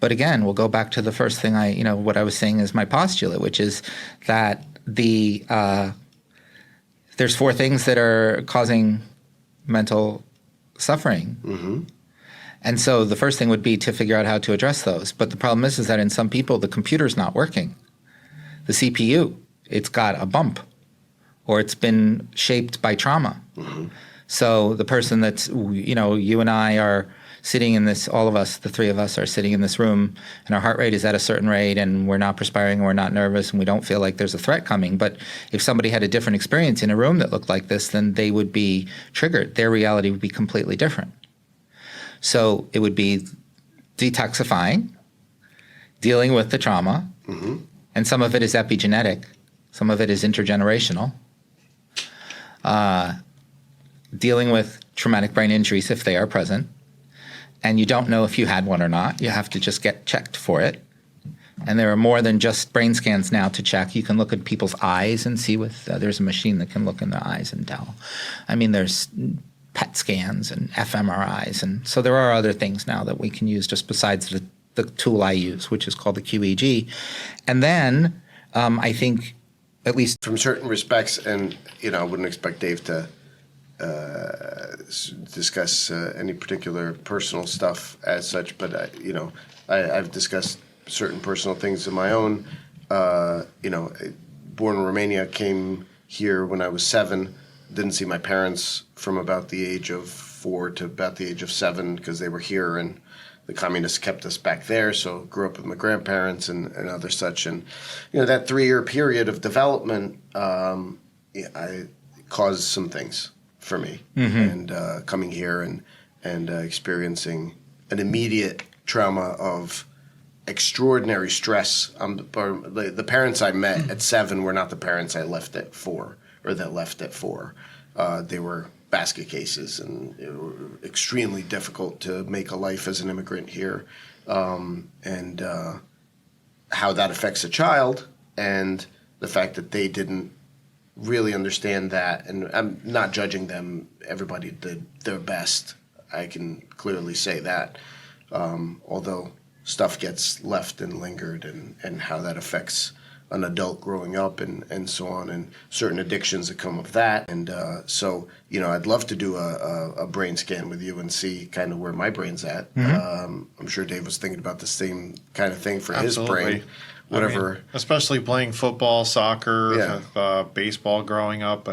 But again, we'll go back to the first thing what I was saying is my postulate, which is that there's four things that are causing mental suffering. Mm-hmm. And so the first thing would be to figure out how to address those. But the problem is that in some people, the computer's not working. The CPU, it's got a bump, or it's been shaped by trauma. Mm-hmm. So the person that's, you and I are sitting in this, all of us, the three of us are sitting in this room, and our heart rate is at a certain rate, and we're not perspiring, and we're not nervous, and we don't feel like there's a threat coming. But if somebody had a different experience in a room that looked like this, then they would be triggered. Their reality would be completely different. So it would be detoxifying, dealing with the trauma, mm-hmm. and some of it is epigenetic, some of it is intergenerational, dealing with traumatic brain injuries if they are present, and you don't know if you had one or not. You have to just get checked for it. And there are more than just brain scans now to check. You can look at people's eyes and see there's a machine that can look in the eyes and tell. I mean, there's PET scans and fMRIs. And so there are other things now that we can use just besides the tool I use, which is called the QEG. And then I think, at least from certain respects, and I wouldn't expect Dave to discuss any particular personal stuff as such, but I've discussed certain personal things of my own. Born in Romania, came here when I was 7. Didn't see my parents from about the age of 4 to about the age of 7 because they were here, and the communists kept us back there. So grew up with my grandparents and other such, and that 3-year period of development, I caused some things for me, mm-hmm. and coming here and experiencing an immediate trauma of extraordinary stress. The parents I met at 7 were not the parents I left at 4, or that left at 4. They were basket cases, and it were extremely difficult to make a life as an immigrant here, and how that affects a child, and the fact that they didn't really understand that. And I'm not judging them. Everybody did their best. I can clearly say that. Although stuff gets left and lingered, and how that affects an adult growing up, and so on, and certain addictions that come of that. And so, I'd love to do a brain scan with you and see kind of where my brain's at. Mm-hmm. I'm sure Dave was thinking about the same kind of thing for Absolutely. his brain. Whatever. Especially playing football, soccer, Yeah. baseball growing up.